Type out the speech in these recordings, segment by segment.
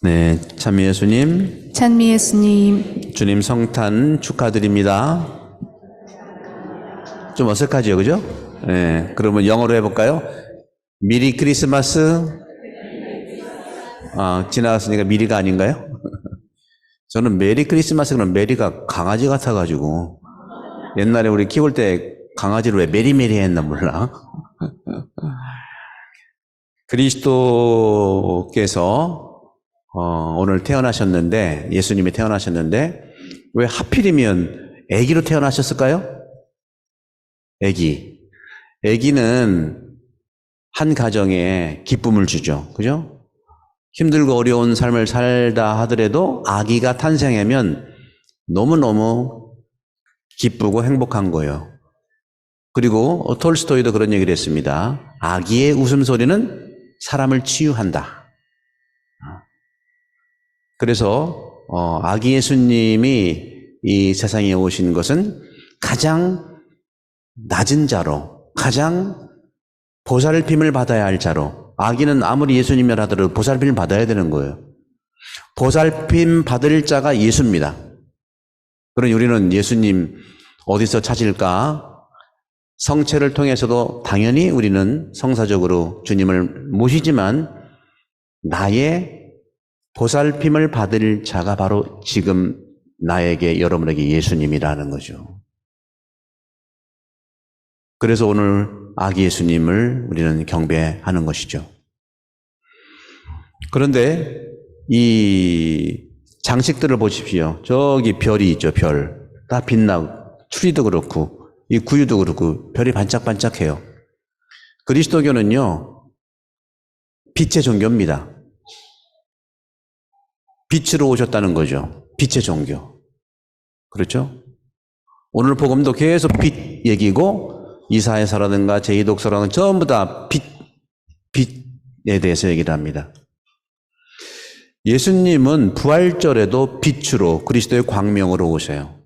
네, 찬미 예수님, 찬미 예수님, 주님 성탄 축하드립니다. 좀 어색하죠, 그죠? 네, 그러면 영어로 해볼까요? 미리 크리스마스. 지나갔으니까 미리가 아닌가요? 저는 메리 크리스마스 그러면 메리가 강아지 같아가지고 옛날에 우리 키울 때 강아지를 왜 메리메리 했나 몰라. 그리스도께서 오늘 태어나셨는데, 예수님이 태어나셨는데 왜 하필이면 아기로 태어나셨을까요? 아기는 한 가정에 기쁨을 주죠. 그죠? 힘들고 어려운 삶을 살다 하더라도 아기가 탄생하면 너무너무 기쁘고 행복한 거예요. 그리고 톨스토이도 그런 얘기를 했습니다. 아기의 웃음소리는 사람을 치유한다. 그래서 아기 예수님이 이 세상에 오신 것은 가장 낮은 자로, 가장 보살핌을 받아야 할 자로, 아기는 아무리 예수님이라 하더라도 보살핌을 받아야 되는 거예요. 보살핌 받을 자가 예수입니다. 그러니 우리는 예수님 어디서 찾을까? 성체를 통해서도 당연히 우리는 성사적으로 주님을 모시지만 나의 보살핌을 받을 자가 바로 지금 나에게, 여러분에게 예수님이라는 거죠. 그래서 오늘 아기 예수님을 우리는 경배하는 것이죠. 그런데 이 장식들을 보십시오. 저기 별이 있죠, 별. 다 빛나고, 추리도 그렇고, 이 구유도 그렇고, 별이 반짝반짝해요. 그리스도교는요, 빛의 종교입니다. 빛으로 오셨다는 거죠. 빛의 종교. 그렇죠? 오늘 복음도 계속 빛 얘기고, 이사야서라든가 제2독서라든가 전부 다 빛에 대해서 얘기를 합니다. 예수님은 부활절에도 빛으로 그리스도의 광명으로 오셔요.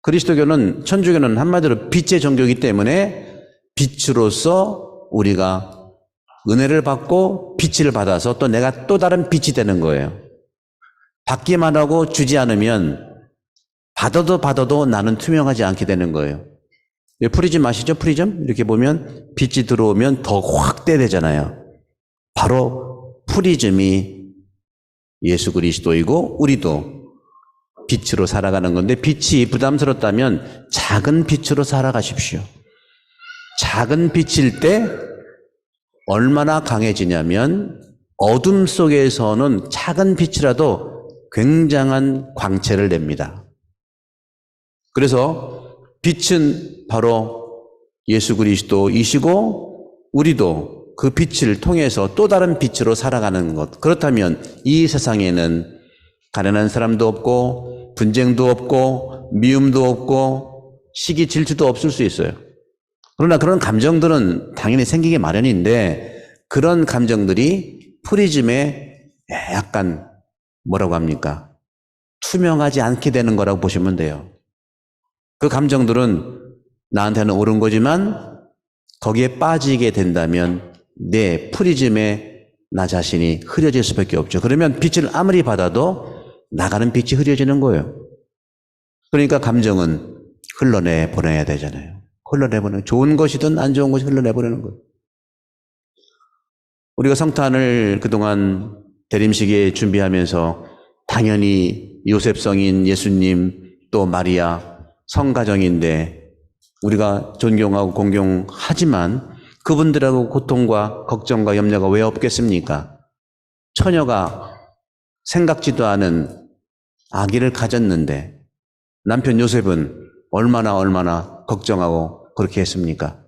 그리스도교는, 천주교는 한마디로 빛의 종교이기 때문에 빛으로서 우리가 은혜를 받고 빛을 받아서 또 내가 또 다른 빛이 되는 거예요. 받기만 하고 주지 않으면 받아도 나는 투명하지 않게 되는 거예요. 프리즘 아시죠? 프리즘? 이렇게 보면 빛이 들어오면 더 확대되잖아요. 바로 프리즘이 예수 그리스도이고 우리도 빛으로 살아가는 건데, 빛이 부담스럽다면 작은 빛으로 살아가십시오. 작은 빛일 때 얼마나 강해지냐면 어둠 속에서는 작은 빛이라도 굉장한 광채를 냅니다. 그래서 빛은 바로 예수 그리스도이시고 우리도 그 빛을 통해서 또 다른 빛으로 살아가는 것. 그렇다면 이 세상에는 가난한 사람도 없고 분쟁도 없고 미움도 없고 시기 질투도 없을 수 있어요. 그러나 그런 감정들은 당연히 생기기 마련인데, 그런 감정들이 프리즘에 약간 뭐라고 합니까? 투명하지 않게 되는 거라고 보시면 돼요. 그 감정들은 나한테는 옳은 거지만 거기에 빠지게 된다면 내 프리즘에 나 자신이 흐려질 수밖에 없죠. 그러면 빛을 아무리 받아도 나가는 빛이 흐려지는 거예요. 그러니까 감정은 흘러내보내야 되잖아요. 좋은 것이든 안 좋은 것이 흘러내보내는 거예요. 우리가 성탄을 그동안 대림식에 준비하면서 당연히 요셉 성인 예수님, 또 마리아 성가정인데 우리가 존경하고 공경하지만 그분들하고 고통과 걱정과 염려가 왜 없겠습니까? 처녀가 생각지도 않은 아기를 가졌는데 남편 요셉은 얼마나 걱정하고 그렇게 했습니까?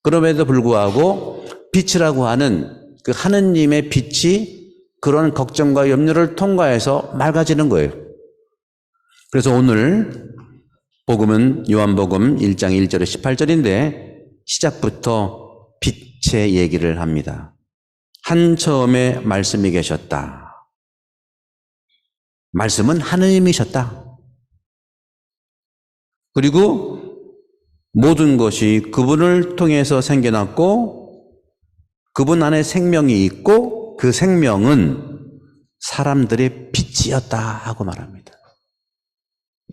그럼에도 불구하고 빛이라고 하는 그 하느님의 빛이 그런 걱정과 염려를 통과해서 맑아지는 거예요. 그래서 오늘 복음은 요한복음 1장 1절에 18절인데 시작부터 빛의 얘기를 합니다. 한 처음에 말씀이 계셨다. 말씀은 하느님이셨다. 그리고 모든 것이 그분을 통해서 생겨났고 그분 안에 생명이 있고 그 생명은 사람들의 빛이었다 하고 말합니다.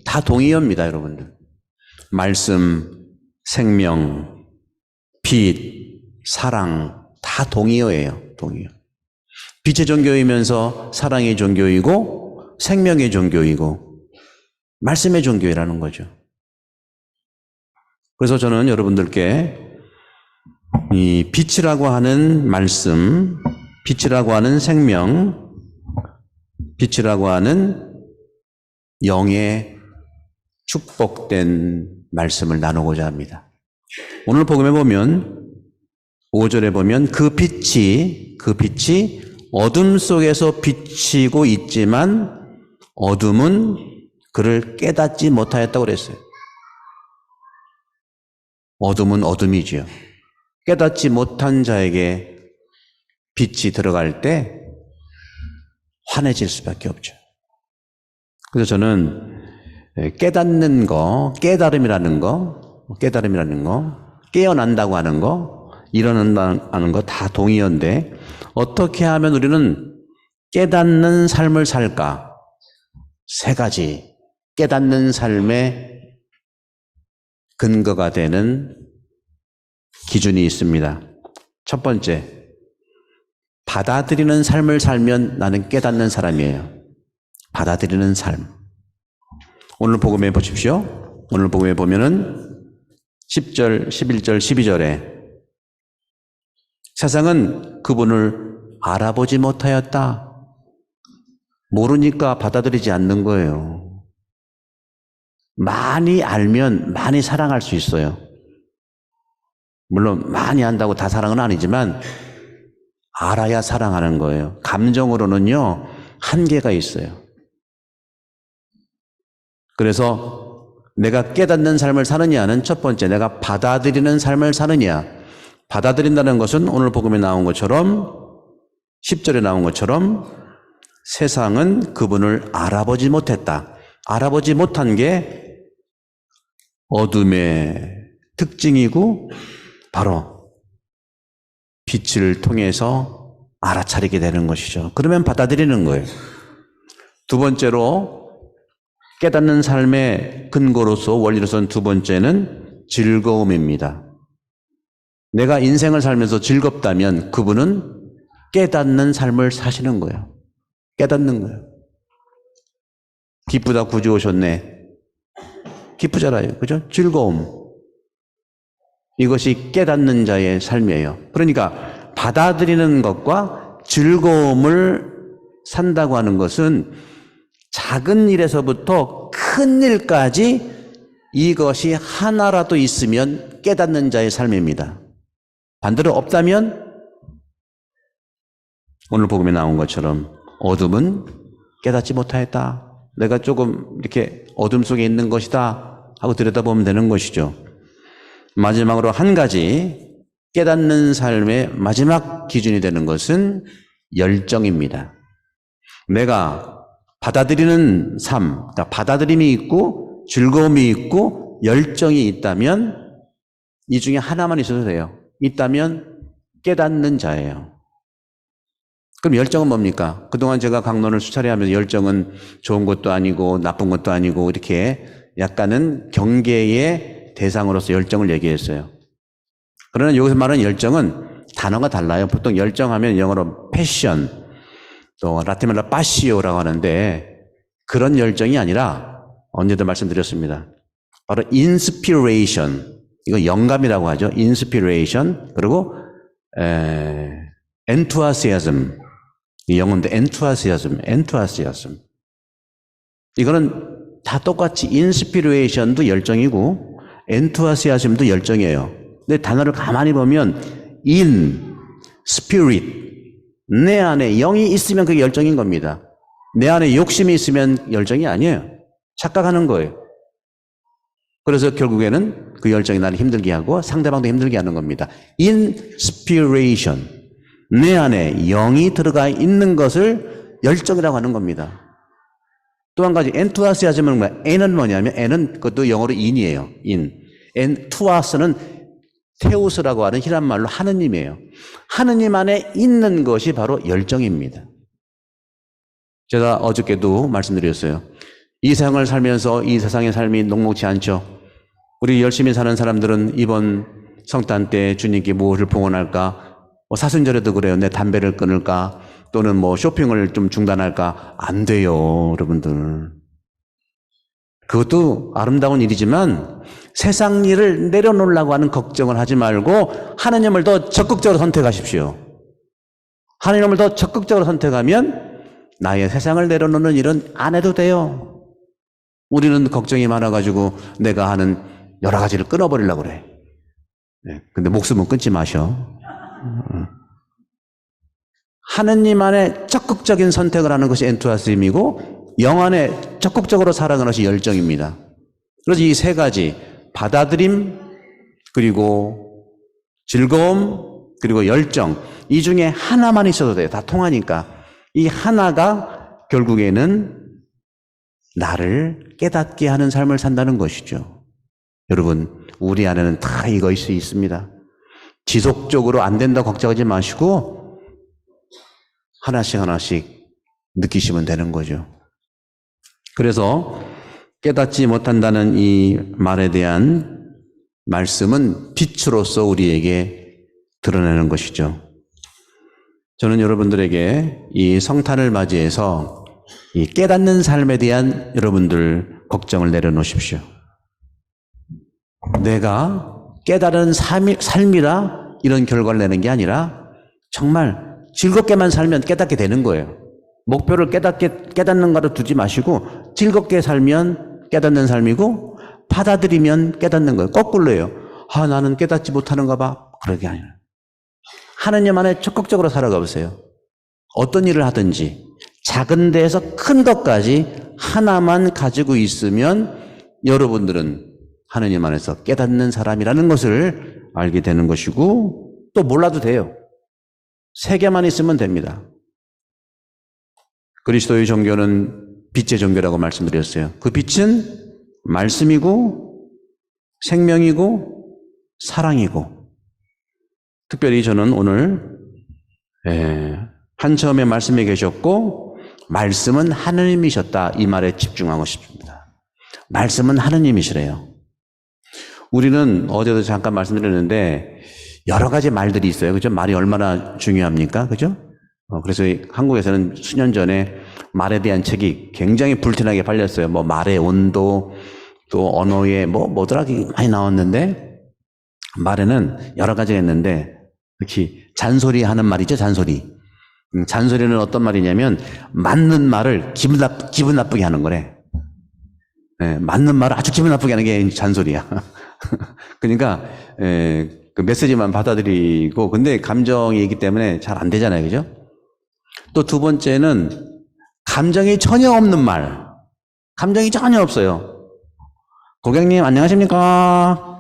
다 동의어입니다, 여러분들. 말씀, 생명, 빛, 사랑 다 동의어예요. 동의어. 빛의 종교이면서 사랑의 종교이고 생명의 종교이고 말씀의 종교라는 거죠. 그래서 저는 여러분들께 이 빛이라고 하는 말씀, 빛이라고 하는 생명, 빛이라고 하는 영의 축복된 말씀을 나누고자 합니다. 오늘 복음에 보면 5절에 보면 그 빛이 어둠 속에서 비치고 있지만 어둠은 그를 깨닫지 못하였다고 그랬어요. 어둠은 어둠이지요. 깨닫지 못한 자에게 빛이 들어갈 때 환해질 수밖에 없죠. 그래서 저는 깨닫는 거, 깨달음이라는 거, 깨어난다고 하는 거, 일어난다는 거 다 동의어인데 어떻게 하면 우리는 깨닫는 삶을 살까? 세 가지 깨닫는 삶의 근거가 되는 기준이 있습니다. 첫 번째, 받아들이는 삶을 살면 나는 깨닫는 사람이에요. 받아들이는 삶. 오늘 복음에 보십시오. 오늘 복음에 보면은 10절, 11절, 12절에 세상은 그분을 알아보지 못하였다. 모르니까 받아들이지 않는 거예요. 많이 알면 많이 사랑할 수 있어요. 물론 많이 안다고 다 사랑은 아니지만 알아야 사랑하는 거예요. 감정으로는요, 한계가 있어요. 그래서 내가 깨닫는 삶을 사느냐는 첫 번째, 내가 받아들이는 삶을 사느냐. 받아들인다는 것은 오늘 복음에 나온 것처럼 10절에 나온 것처럼 세상은 그분을 알아보지 못했다. 알아보지 못한 게 어둠의 특징이고 바로 빛을 통해서 알아차리게 되는 것이죠. 그러면 받아들이는 거예요. 두 번째로 깨닫는 삶의 근거로서 원리로서는 두 번째는 즐거움입니다. 내가 인생을 살면서 즐겁다면 그분은 깨닫는 삶을 사시는 거예요. 깨닫는 거예요. 기쁘다 구주 오셨네. 기쁘잖아요. 그죠? 즐거움. 이것이 깨닫는 자의 삶이에요. 그러니까 받아들이는 것과 즐거움을 산다고 하는 것은 작은 일에서부터 큰 일까지 이것이 하나라도 있으면 깨닫는 자의 삶입니다. 반대로 없다면 오늘 복음에 나온 것처럼 어둠은 깨닫지 못하였다. 내가 조금 이렇게 어둠 속에 있는 것이다 하고 들여다보면 되는 것이죠. 마지막으로 한 가지 깨닫는 삶의 마지막 기준이 되는 것은 열정입니다. 내가 받아들이는 삶, 그러니까 받아들임이 있고 즐거움이 있고 열정이 있다면 이 중에 하나만 있어도 돼요. 있다면 깨닫는 자예요. 그럼 열정은 뭡니까? 그동안 제가 강론을 수차례 하면서 열정은 좋은 것도 아니고 나쁜 것도 아니고 이렇게 약간은 경계의 대상으로서 열정을 얘기했어요. 그러나 여기서 말하는 열정은 단어가 달라요. 보통 열정하면 영어로 패션, 또 라틴말로 파시오라고 하는데 그런 열정이 아니라 언제도 말씀드렸습니다. 바로 인스피레이션, 이거 영감이라고 하죠. 인스피레이션, 그리고 엔투아시아즘, 영어인데 엔투아시아즘. 이거는 다 똑같이 인스피레이션도 열정이고 엔투아시아즘도 열정이에요. 근데 단어를 가만히 보면 in, spirit, 내 안에 영이 있으면 그게 열정인 겁니다. 내 안에 욕심이 있으면 열정이 아니에요. 착각하는 거예요. 그래서 결국에는 그 열정이 나를 힘들게 하고 상대방도 힘들게 하는 겁니다. inspiration, 내 안에 영이 들어가 있는 것을 열정이라고 하는 겁니다. 또 한 가지 엔투아시아즘은 뭐야? N은 뭐냐면 N은 그것도 영어로 in이에요. in. 엔투아스는 테우스라고 하는 히란 말로 하느님이에요. 하느님 안에 있는 것이 바로 열정입니다. 제가 어저께도 말씀드렸어요. 이 세상을 살면서 이 세상의 삶이 녹록지 않죠. 우리 열심히 사는 사람들은 이번 성탄 때 주님께 무엇을 봉헌할까? 사순절에도 그래요. 내 담배를 끊을까? 또는 쇼핑을 좀 중단할까? 안 돼요, 여러분들. 그것도 아름다운 일이지만 세상 일을 내려놓으려고 하는 걱정을 하지 말고 하느님을 더 적극적으로 선택하십시오. 하느님을 더 적극적으로 선택하면 나의 세상을 내려놓는 일은 안 해도 돼요. 우리는 걱정이 많아가지고 내가 하는 여러 가지를 끊어버리려고 그래. 근데 목숨은 끊지 마셔. 하느님 안에 적극적인 선택을 하는 것이 엔투아스임이고 영 안에 적극적으로 살아가는 것이 열정입니다. 그래서 이 세 가지, 받아들임, 그리고 즐거움, 그리고 열정, 이 중에 하나만 있어도 돼요. 다 통하니까. 이 하나가 결국에는 나를 깨닫게 하는 삶을 산다는 것이죠. 여러분, 우리 안에는 다 이것이 있습니다. 지속적으로 안 된다 걱정하지 마시고 하나씩 하나씩 느끼시면 되는 거죠. 그래서 깨닫지 못한다는 이 말에 대한 말씀은 빛으로서 우리에게 드러내는 것이죠. 저는 여러분들에게 이 성탄을 맞이해서 이 깨닫는 삶에 대한 여러분들 걱정을 내려놓으십시오. 내가 깨달은 삶이라 이런 결과를 내는 게 아니라 정말 즐겁게만 살면 깨닫게 되는 거예요. 목표를 깨닫는 거로 두지 마시고 즐겁게 살면 깨닫는 삶이고 받아들이면 깨닫는 거예요. 거꾸로예요. 나는 깨닫지 못하는가 봐. 그러게 아니라 하느님 안에 적극적으로 살아가 보세요. 어떤 일을 하든지 작은 데에서 큰 것까지 하나만 가지고 있으면 여러분들은 하느님 안에서 깨닫는 사람이라는 것을 알게 되는 것이고 또 몰라도 돼요. 세 개만 있으면 됩니다. 그리스도의 종교는 빛의 종교라고 말씀드렸어요. 그 빛은 말씀이고 생명이고 사랑이고 특별히 저는 오늘 한처음에 말씀에 계셨고 말씀은 하느님이셨다 이 말에 집중하고 싶습니다. 말씀은 하느님이시래요. 우리는 어제도 잠깐 말씀드렸는데 여러 가지 말들이 있어요. 그죠? 말이 얼마나 중요합니까? 그죠? 그래서 한국에서는 수년 전에 말에 대한 책이 굉장히 불티나게 팔렸어요. 말의 온도, 또 언어의 뭐더라 많이 나왔는데 말에는 여러 가지가 있는데 특히 잔소리 하는 말이죠. 잔소리. 잔소리는 어떤 말이냐면 맞는 말을 기분 나쁘게 하는 거래. 맞는 말을 아주 기분 나쁘게 하는 게 잔소리야. 그러니까 그 메시지만 받아들이고 근데 감정이 있기 때문에 잘 안 되잖아요. 그죠? 또 두 번째는 감정이 전혀 없는 말. 감정이 전혀 없어요. 고객님 안녕하십니까?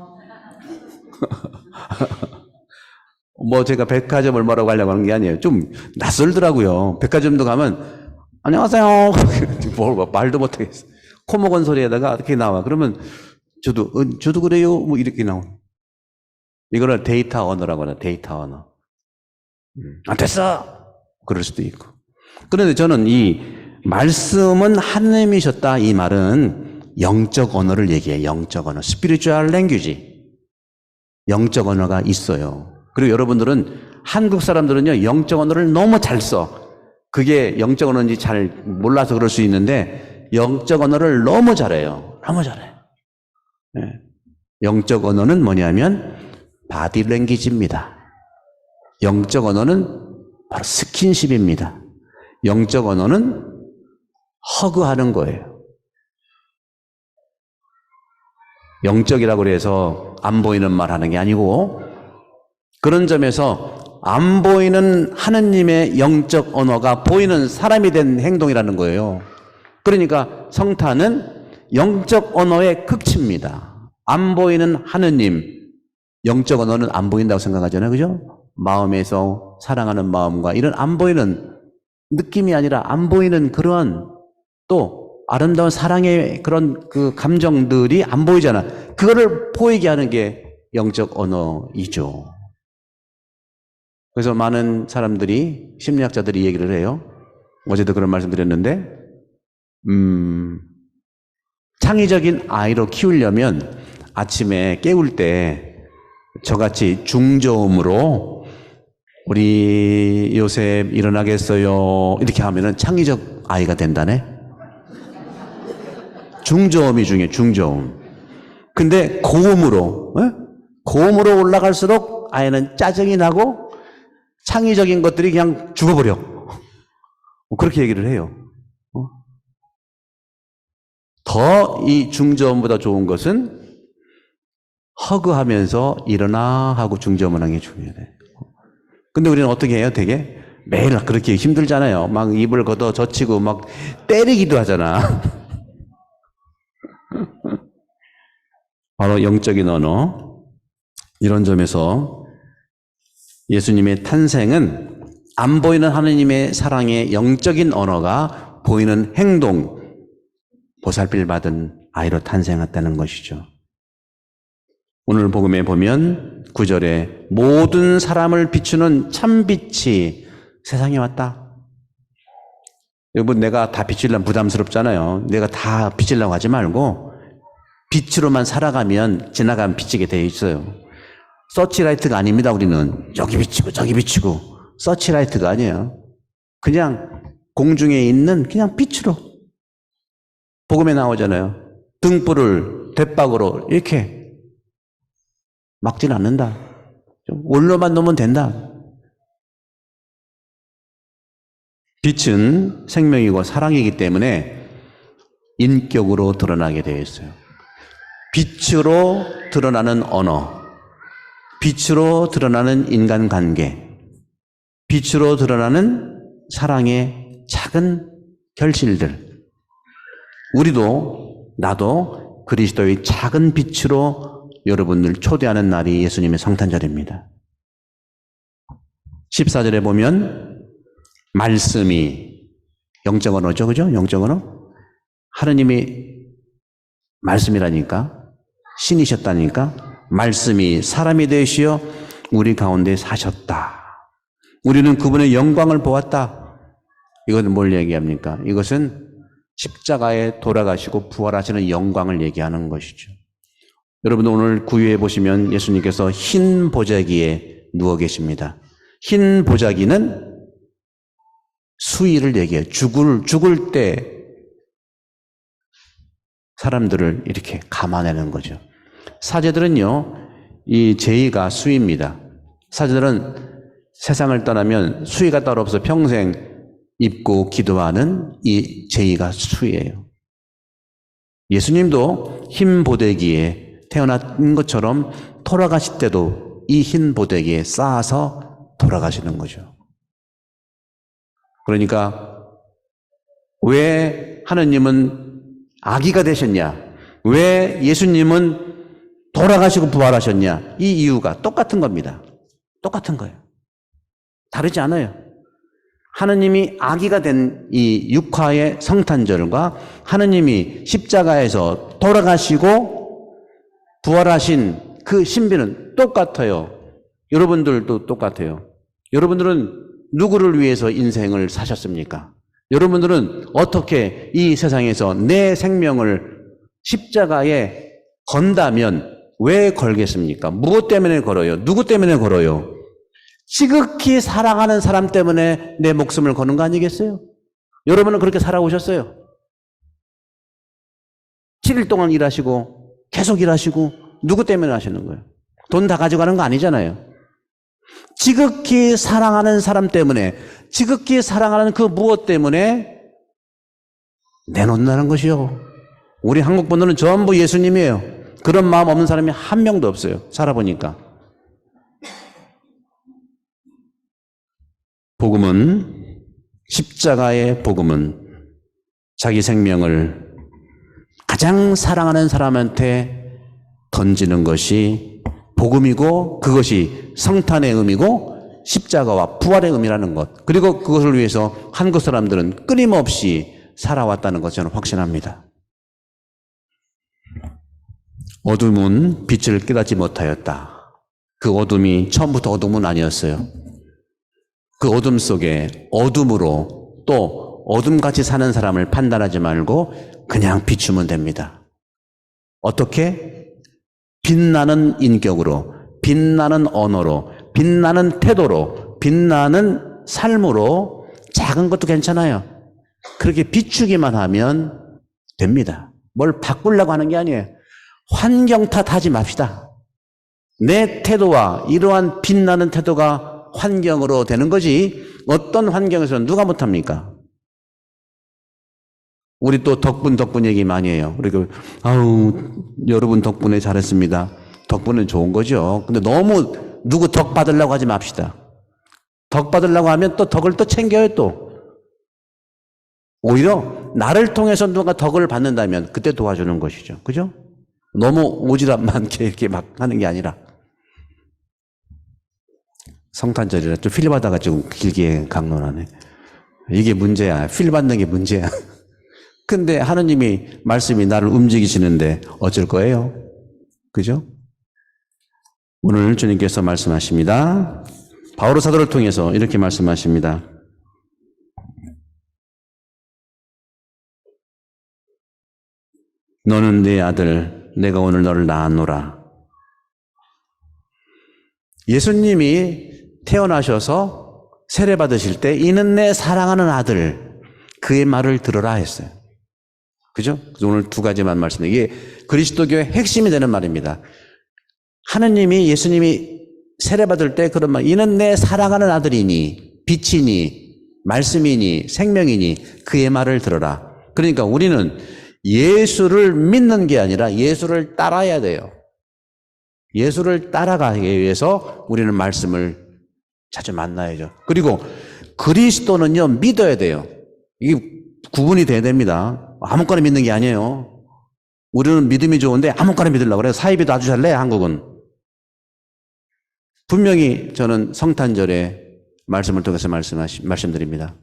제가 백화점을 뭐라고 하려고 하는 게 아니에요. 좀 낯설더라고요. 백화점도 가면 안녕하세요. 말도 못하겠어. 코 먹은 소리에다가 어떻게 나와. 그러면 저도 그래요. 이렇게 나와. 이거를 데이터 언어라고 하나. 데이터 언어. 됐어. 그럴 수도 있고. 그런데 저는 이 말씀은 하느님이셨다 이 말은 영적 언어를 얘기해요. 영적 언어. spiritual language. 영적 언어가 있어요. 그리고 여러분들은 한국 사람들은요. 영적 언어를 너무 잘 써. 그게 영적 언어인지 잘 몰라서 그럴 수 있는데 영적 언어를 너무 잘해요. 너무 잘해. 영적 언어는 뭐냐면 바디 랭귀지입니다. 영적 언어는 바로 스킨십입니다. 영적 언어는 허그하는 거예요. 영적이라고 해서 안 보이는 말 하는 게 아니고 그런 점에서 안 보이는 하느님의 영적 언어가 보이는 사람이 된 행동이라는 거예요. 그러니까 성탄은 영적 언어의 극치입니다. 안 보이는 하느님, 영적 언어는 안 보인다고 생각하잖아요. 그죠? 마음에서 사랑하는 마음과 이런 안 보이는 느낌이 아니라 안 보이는 그런 또 아름다운 사랑의 그런 그 감정들이 안 보이잖아. 그거를 보이게 하는 게 영적 언어이죠. 그래서 많은 사람들이 심리학자들이 얘기를 해요. 어제도 그런 말씀 드렸는데, 창의적인 아이로 키우려면 아침에 깨울 때 저같이 중저음으로 우리 요셉 일어나겠어요 이렇게 하면은 창의적 아이가 된다네. 중저음이 중요해. 중저음. 근데 고음으로 고음으로 올라갈수록 아이는 짜증이 나고 창의적인 것들이 그냥 죽어버려. 그렇게 얘기를 해요. 더 이 중저음보다 좋은 것은 허그하면서 일어나 하고 중저음을 하는 게 중요해. 근데 우리는 어떻게 해요? 되게 매일 그렇게 힘들잖아요. 막 입을 걷어 젖히고 막 때리기도 하잖아. 바로 영적인 언어. 이런 점에서 예수님의 탄생은 안 보이는 하느님의 사랑의 영적인 언어가 보이는 행동, 보살필 받은 아이로 탄생했다는 것이죠. 오늘 복음에 보면 9절에 모든 사람을 비추는 참빛이 세상에 왔다. 여러분, 내가 다 비추려면 부담스럽잖아요. 내가 다 비추려고 하지 말고 빛으로만 살아가면 지나가면 비치게 되어 있어요. 서치라이트가 아닙니다. 우리는 여기 비치고 저기 비치고 서치라이트가 아니에요. 그냥 공중에 있는 그냥 빛으로. 복음에 나오잖아요. 등불을 대박으로 이렇게 막진 않는다. 좀 원로만 놓으면 된다. 빛은 생명이고 사랑이기 때문에 인격으로 드러나게 되어 있어요. 빛으로 드러나는 언어, 빛으로 드러나는 인간관계, 빛으로 드러나는 사랑의 작은 결실들. 우리도 나도 그리스도의 작은 빛으로 여러분을 초대하는 날이 예수님의 성탄절입니다. 14절에 보면 말씀이 영적 언어죠. 그죠? 영적 언어. 하느님이 말씀이라니까. 신이셨다니까. 말씀이 사람이 되시어 우리 가운데 사셨다. 우리는 그분의 영광을 보았다. 이것은 뭘 얘기합니까? 이것은 십자가에 돌아가시고 부활하시는 영광을 얘기하는 것이죠. 여러분, 오늘 구유에 보시면 예수님께서 흰 보자기에 누워 계십니다. 흰 보자기는 수위를 얘기해요. 죽을 때 사람들을 이렇게 감아내는 거죠. 사제들은요, 이 제의가 수위입니다. 사제들은 세상을 떠나면 수위가 따로 없어 평생 입고 기도하는 이 제의가 수위예요. 예수님도 흰 보대기에 태어난 것처럼 돌아가실 때도 이 흰 보대기에 쌓아서 돌아가시는 거죠. 그러니까 왜 하느님은 아기가 되셨냐? 왜 예수님은 돌아가시고 부활하셨냐? 이 이유가 똑같은 겁니다. 똑같은 거예요. 다르지 않아요. 하느님이 아기가 된 이 육화의 성탄절과 하느님이 십자가에서 돌아가시고 부활하신 그 신비는 똑같아요. 여러분들도 똑같아요. 여러분들은 누구를 위해서 인생을 사셨습니까? 여러분들은 어떻게 이 세상에서 내 생명을 십자가에 건다면 왜 걸겠습니까? 무엇 때문에 걸어요? 누구 때문에 걸어요? 지극히 사랑하는 사람 때문에 내 목숨을 거는 거 아니겠어요? 여러분은 그렇게 살아오셨어요. 7일 동안 일하시고 계속 일하시고 누구 때문에 하시는 거예요? 돈 다 가져가는 거 아니잖아요. 지극히 사랑하는 사람 때문에, 지극히 사랑하는 그 무엇 때문에 내놓는다는 것이요. 우리 한국 분들은 전부 예수님이에요. 그런 마음 없는 사람이 한 명도 없어요. 살아보니까. 복음은, 십자가의 복음은 자기 생명을 가장 사랑하는 사람한테 던지는 것이 복음이고, 그것이 성탄의 의미고 십자가와 부활의 의미라는 것, 그리고 그것을 위해서 한국 사람들은 끊임없이 살아왔다는 것 저는 확신합니다. 어둠은 빛을 깨닫지 못하였다. 그 어둠이 처음부터 어둠은 아니었어요. 그 어둠 속에 어둠으로 또 어둠같이 사는 사람을 판단하지 말고 그냥 비추면 됩니다. 어떻게? 빛나는 인격으로, 빛나는 언어로, 빛나는 태도로, 빛나는 삶으로 작은 것도 괜찮아요. 그렇게 비추기만 하면 됩니다. 뭘 바꾸려고 하는 게 아니에요. 환경 탓하지 맙시다. 내 태도와 이러한 빛나는 태도가 환경으로 되는 거지 어떤 환경에서 누가 못합니까? 우리 또 덕분 얘기 많이 해요. 그리고 여러분 덕분에 잘했습니다. 덕분은 좋은 거죠. 근데 너무 누구 덕 받으려고 하지 맙시다. 덕 받으려고 하면 또 덕을 또 챙겨요 또. 오히려 나를 통해서 누가 덕을 받는다면 그때 도와주는 것이죠. 그죠? 너무 오지랖만 이렇게 막 하는 게 아니라. 성탄절이라 좀 필 받아가 지고 길게 강론하네. 이게 문제야. 필 받는 게 문제야. 근데 하느님이 말씀이 나를 움직이시는데 어쩔 거예요? 그죠? 오늘 주님께서 말씀하십니다. 바오로 사도를 통해서 이렇게 말씀하십니다. 너는 내 아들, 내가 오늘 너를 낳았노라. 예수님이 태어나셔서 세례 받으실 때 이는 내 사랑하는 아들, 그의 말을 들어라 했어요. 그죠? 오늘 두 가지만 말씀드려요. 이게 그리스도교의 핵심이 되는 말입니다. 하느님이 예수님이 세례 받을 때 그런 말, 이는 내 사랑하는 아들이니 빛이니 말씀이니 생명이니 그의 말을 들어라. 그러니까 우리는 예수를 믿는 게 아니라 예수를 따라야 돼요. 예수를 따라가기 위해서 우리는 말씀을 자주 만나야죠. 그리고 그리스도는요, 믿어야 돼요. 이게 구분이 돼야 됩니다. 아무거나 믿는 게 아니에요. 우리는 믿음이 좋은데 아무거나 믿으려고 그래요. 사이비도 아주 잘래, 한국은. 분명히 저는 성탄절에 말씀을 통해서 말씀드립니다.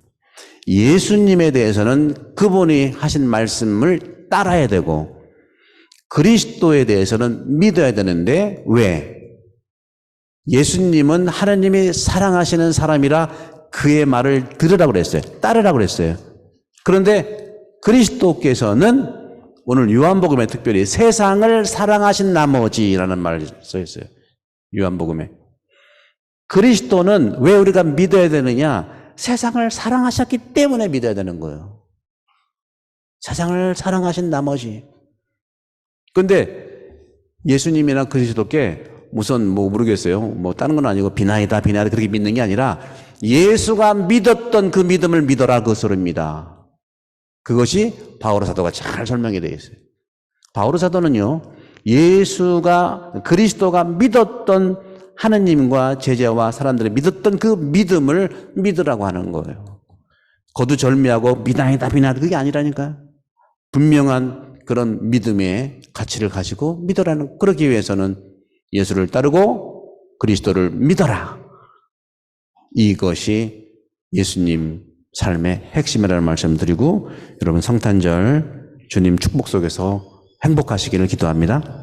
예수님에 대해서는 그분이 하신 말씀을 따라야 되고 그리스도에 대해서는 믿어야 되는데 왜? 예수님은 하나님이 사랑하시는 사람이라 그의 말을 들으라고 그랬어요. 따르라고 그랬어요. 그런데 그리스도께서는 오늘 요한복음에 특별히 세상을 사랑하신 나머지라는 말이 써 있어요. 요한복음에. 그리스도는 왜 우리가 믿어야 되느냐? 세상을 사랑하셨기 때문에 믿어야 되는 거예요. 세상을 사랑하신 나머지. 그런데 예수님이나 그리스도께 무슨 모르겠어요. 다른 건 아니고 비나이다 그렇게 믿는 게 아니라 예수가 믿었던 그 믿음을 믿어라 그 소리입니다. 그것이 바오로 사도가 잘 설명이 되어 있어요. 바오로 사도는요, 그리스도가 믿었던 하느님과 제자와 사람들이 믿었던 그 믿음을 믿으라고 하는 거예요. 거두절미하고 비나이다 그게 아니라니까요. 분명한 그런 믿음의 가치를 가지고 믿으라는, 그러기 위해서는 예수를 따르고 그리스도를 믿어라. 이것이 예수님 삶의 핵심이라는 말씀 드리고 여러분 성탄절 주님 축복 속에서 행복하시기를 기도합니다.